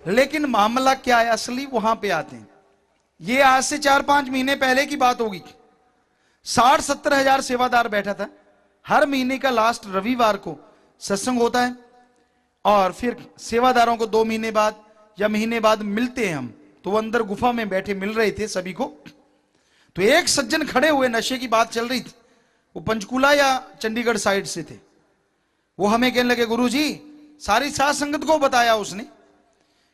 लेकिन मामला क्या है असली, वहां पे आते हैं। ये आज से 4-5 महीने पहले की बात होगी। 60-70 हजार सेवादार बैठा था। हर महीने का लास्ट रविवार को सत्संग होता है, और फिर सेवादारों को 2 महीने बाद या महीने बाद मिलते हैं हम। तो वो अंदर गुफा में बैठे मिल रहे थे सभी को। तो एक सज्जन खड़े हुए, नशे की बात चल रही थी, वो पंचकूला या चंडीगढ़ साइड से थे। वो हमें कहने लगे, गुरुजी सारी साध संगत को बताया उसने।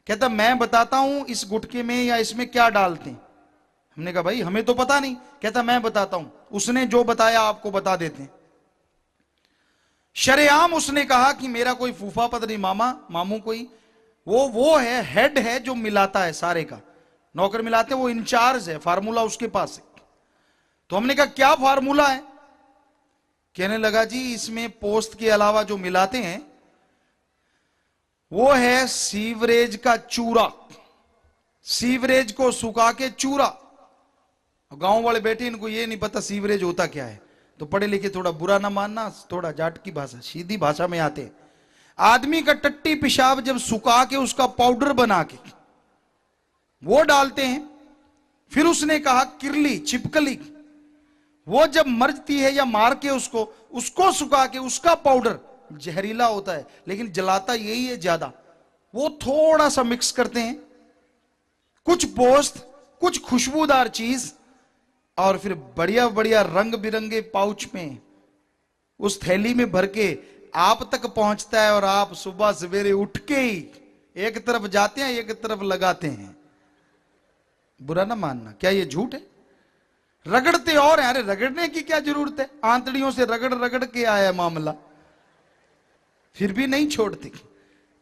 कहता मैं बताता हूं इस गुटके में या इसमें क्या डालते हैं। हमने कहा भाई हमें तो पता नहीं। कहता मैं बताता हूं, उसने जो बताया आपको बता देते हैं। शरेआम उसने कहा कि मेरा कोई फूफा पता नहीं मामा मामू कोई वो है, हेड है जो मिलाता है सारे का, नौकर मिलाते हैं, वो इंचार्ज है, फार्मूला उसके पास है। तो हमने कहा क्या फार्मूला है। कहने लगा जी इसमें पोस्त के अलावा जो मिलाते हैं वो है सीवरेज का चूरा। सीवरेज को सुखा के चूरा। गांव वाले बैठे, इनको ये नहीं पता सीवरेज होता क्या है। तो पढ़े लिखे थोड़ा बुरा ना मानना, थोड़ा जाट की भाषा सीधी भाषा में आते। आदमी का टट्टी पेशाब जब सुखा के उसका पाउडर बना के वो डालते हैं। फिर उसने कहा किरली छिपकली, वो जब मरती है या मार के उसको सुखा के उसका पाउडर जहरीला होता है, लेकिन जलाता यही है ज्यादा। वो थोड़ा सा मिक्स करते हैं, कुछ पोस्त, कुछ खुशबूदार चीज, और फिर बढ़िया बढ़िया रंग बिरंगे पाउच में उस थैली में भर के आप तक पहुंचता है। और आप सुबह सवेरे उठ के ही एक तरफ जाते हैं, एक तरफ लगाते हैं। बुरा ना मानना, क्या ये झूठ है? रगड़ते और हैं। अरे रगड़ने की क्या जरूरत है, आंतड़ियों से रगड़ रगड़ के आया मामला, फिर भी नहीं छोड़ते।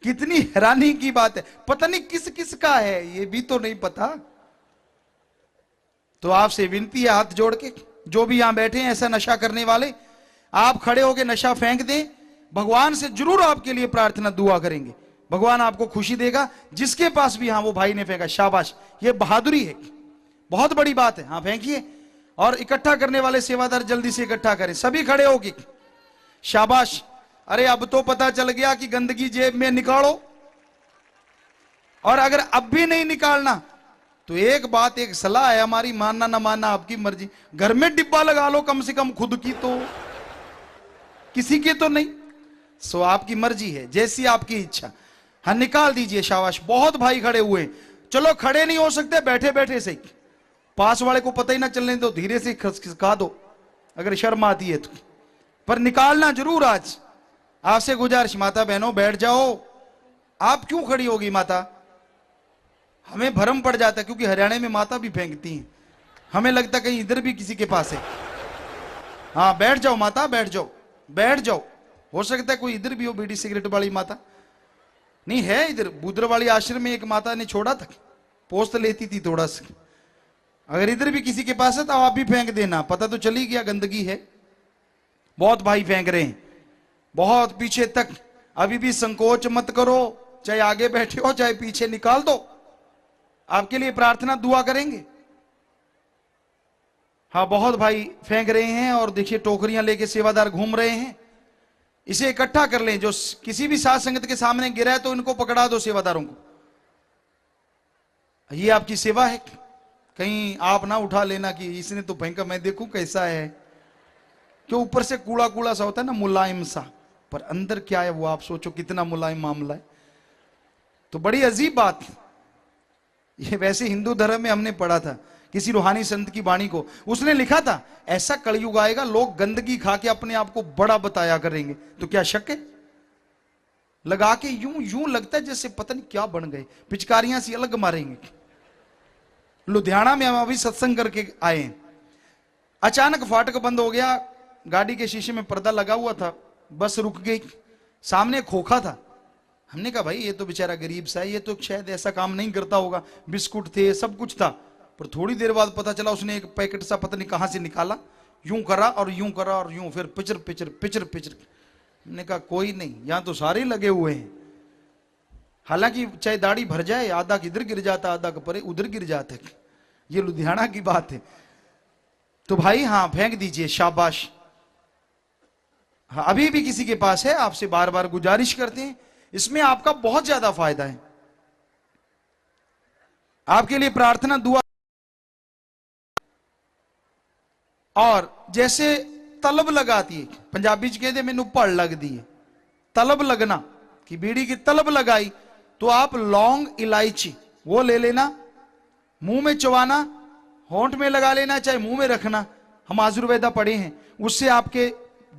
कितनी हैरानी की बात है। पता नहीं किस किस का है, ये भी तो नहीं पता। तो आपसे विनती है हाथ जोड़ के, जो भी यहां बैठे हैं ऐसा नशा करने वाले, आप खड़े होकर नशा फेंक दें। भगवान से जरूर आपके लिए प्रार्थना दुआ करेंगे, भगवान आपको खुशी देगा। जिसके पास भी, हाँ वो भाई ने फेंका, शाबाश, ये बहादुरी है, बहुत बड़ी बात है। हाँ फेंकिए, और इकट्ठा करने वाले सेवादार जल्दी से इकट्ठा करें, सभी खड़े होके, शाबाश। अरे अब तो पता चल गया कि गंदगी जेब में निकालो, और अगर अब भी नहीं निकालना तो एक बात, एक सलाह है हमारी, मानना ना मानना आपकी मर्जी, घर में डिब्बा लगा लो कम से कम, खुद की तो, किसी के तो नहीं। सो आपकी मर्जी है, जैसी आपकी इच्छा। हाँ निकाल दीजिए, शाबाश। बहुत भाई खड़े हुए, चलो खड़े नहीं हो सकते, बैठे बैठे से पास वाले को पता ही ना चलने दो, धीरे से खिसका दो अगर शर्म आती है तो, पर निकालना जरूर आज। आपसे गुजारिश, माता बहनों बैठ जाओ। आप क्यों खड़ी होगी माता? हमें भ्रम पड़ जाता है, क्योंकि हरियाणा में माता भी फेंकती हैं, हमें लगता कहीं इधर भी किसी के पास है। हाँ बैठ जाओ माता, बैठ जाओ, बैठ जाओ। हो सकता है कोई इधर भी हो, बीड़ी सिगरेट वाली माता। नहीं है इधर, बुद्रवाली आश्रम में एक माता ने छोड़ा था, पोस्त लेती थी थोड़ा सा। अगर इधर भी किसी के पास है तो आप भी फेंक देना, पता तो चली गया गंदगी है। बहुत भाई फेंक रहे हैं, बहुत पीछे तक। अभी भी संकोच मत करो, चाहे आगे बैठे हो चाहे पीछे, निकाल दो। आपके लिए प्रार्थना दुआ करेंगे। हाँ बहुत भाई फेंक रहे हैं, और देखिए टोकरियां लेके सेवादार घूम रहे हैं। इसे इकट्ठा कर लें, जो किसी भी साध संगत के सामने गिरा है तो इनको पकड़ा दो सेवादारों को। ये आपकी सेवा है, कहीं आप ना उठा लेना कि इसने तो फेंका, मैं देखूं कैसा है। क्यों ऊपर से कूड़ा कूड़ा सा होता है ना, मुलायम सा, पर अंदर क्या है वो आप सोचो, कितना मुलायम मामला है। तो बड़ी अजीब बात। ये वैसे हिंदू धर्म में हमने पढ़ा था, किसी रूहानी संत की वाणी को, उसने लिखा था ऐसा कलयुग आएगा लोग गंदगी खा के अपने आप को बड़ा बताया करेंगे। तो क्या शक है? लगा के यूं यूं लगता है जैसे पता नहीं क्या बन गए, पिचकारियां सी अलग मारेंगे। लुधियाना में हम अभी सत्संग करके आए हैं, अचानक फाटक बंद हो गया, गाड़ी के शीशे में पर्दा लगा हुआ था, बस रुक गई, सामने खोखा था। हमने कहा भाई ये तो बेचारा गरीब सा है, ये तो शायद ऐसा काम नहीं करता होगा। बिस्कुट थे, सब कुछ था, पर थोड़ी देर बाद पता चला उसने एक पैकेट सा पता नहीं कहां से निकाला, यूं करा और यूं करा और यूं, फिर पिचर पिचर पिचर पिचर। हमने कहा कोई नहीं, यहां तो सारे लगे हुए हैं। हालांकि चाहे दाढ़ी भर जाए, आधा किधर गिर जाता, आधा परे उधर गिर जाते। ये लुधियाना की बात है। तो भाई हाँ फेंक दीजिए, शाबाश। हाँ अभी भी किसी के पास है, आपसे बार बार गुजारिश करते हैं, इसमें आपका बहुत ज्यादा फायदा है। आपके लिए प्रार्थना दुआ। और जैसे तलब लगाती है, पंजाबी च कहते मैनू पड़ लगती है, तलब लगना कि बीड़ी की तलब लगाई, तो आप लौंग इलायची वो ले लेना, मुंह में चबाना, होंठ में लगा लेना, चाहे मुंह में रखना। हम आयुर्वेदा पढ़े हैं, उससे आपके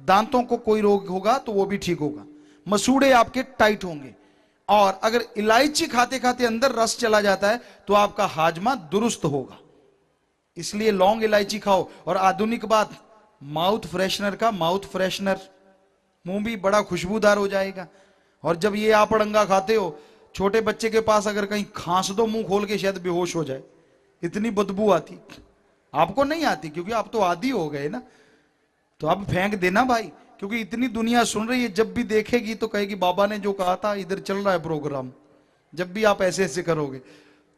दांतों को कोई रोग होगा तो वो भी ठीक होगा, मसूड़े आपके टाइट होंगे। और अगर इलायची खाते खाते अंदर रस चला जाता है तो आपका हाजमा दुरुस्त होगा। इसलिए लौंग इलायची खाओ। और आधुनिक बात, माउथ फ्रेशनर का माउथ फ्रेशनर, मुंह भी बड़ा खुशबूदार हो जाएगा। और जब ये आप अड़ंगा खाते हो, छोटे बच्चे के पास अगर कहीं खांस दो मुंह खोल के, शायद बेहोश हो जाए, इतनी बदबू आती। आपको नहीं आती क्योंकि आप तो आदी हो गए ना, तो आप फेंक देना भाई, क्योंकि इतनी दुनिया सुन रही है, जब भी देखेगी तो कहेगी बाबा ने जो कहा था, इधर चल रहा है प्रोग्राम, जब भी आप ऐसे ऐसे करोगे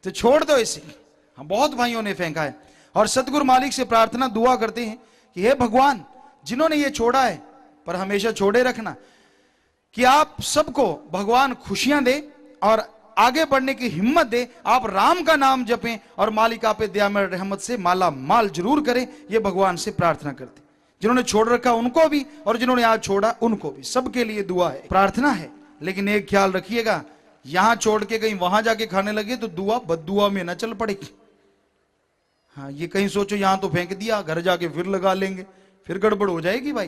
तो छोड़ दो इसे। हम बहुत भाइयों ने फेंका है। और सतगुरु मालिक से प्रार्थना दुआ करते हैं कि हे भगवान, जिन्होंने ये छोड़ा है पर हमेशा छोड़े रखना, कि आप सबको भगवान खुशियां दे और आगे बढ़ने की हिम्मत दे। आप राम का नाम जपें और मालिक आप दया में रहमत से माला माल जरूर करें। ये भगवान से प्रार्थना करते, जिन्होंने छोड़ रखा उनको भी और जिन्होंने आज छोड़ा उनको भी, सबके लिए दुआ है, प्रार्थना है। लेकिन एक ख्याल रखिएगा, यहां छोड़ के कहीं वहां जाके खाने लगे तो दुआ बद्दुआ में ना चल पड़ेगी। हाँ, ये कहीं सोचो यहां तो फेंक दिया, घर जाके फिर लगा लेंगे, फिर गड़बड़ हो जाएगी भाई।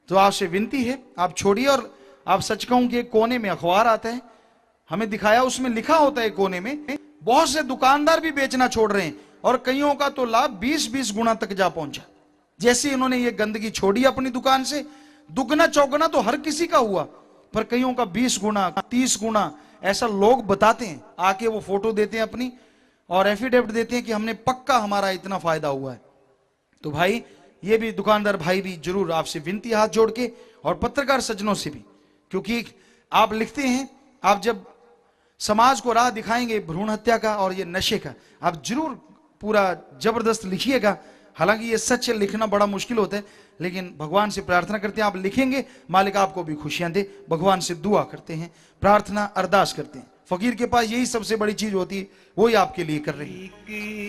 तो आपसे विनती है, आप छोड़िए। और आप सच कहूं कि एक कोने में अखबार आता है, हमें दिखाया, उसमें लिखा होता है कोने में, बहुत से दुकानदार भी बेचना छोड़ रहे हैं और कईयों का तो लाभ 20-20 गुना तक जा पहुंचा। जैसे इन्होंने ये गंदगी छोड़ी अपनी दुकान से, दुगना चौगना तो हर किसी का हुआ, पर कईयों का 20 गुना 30 गुना, ऐसा लोग बताते हैं। आके वो फोटो देते हैं अपनी और एफिडेविट देते हैं कि हमने पक्का हमारा इतना फायदा हुआ है। तो भाई, ये भी दुकानदार भाई भी जरूर आपसे विनती हाथ जोड़ के, और पत्रकार सज्जनों से भी, क्योंकि आप लिखते हैं, आप जब समाज को राह दिखाएंगे भ्रूण हत्या का और ये नशे का, आप जरूर पूरा जबरदस्त लिखिएगा। हालांकि ये सच लिखना बड़ा मुश्किल होता है, लेकिन भगवान से प्रार्थना करते हैं, आप लिखेंगे, मालिक आपको भी खुशियां दे। भगवान से दुआ करते हैं, प्रार्थना अरदास करते हैं। फकीर के पास यही सबसे बड़ी चीज होती है, वही आपके लिए कर रहे हैं।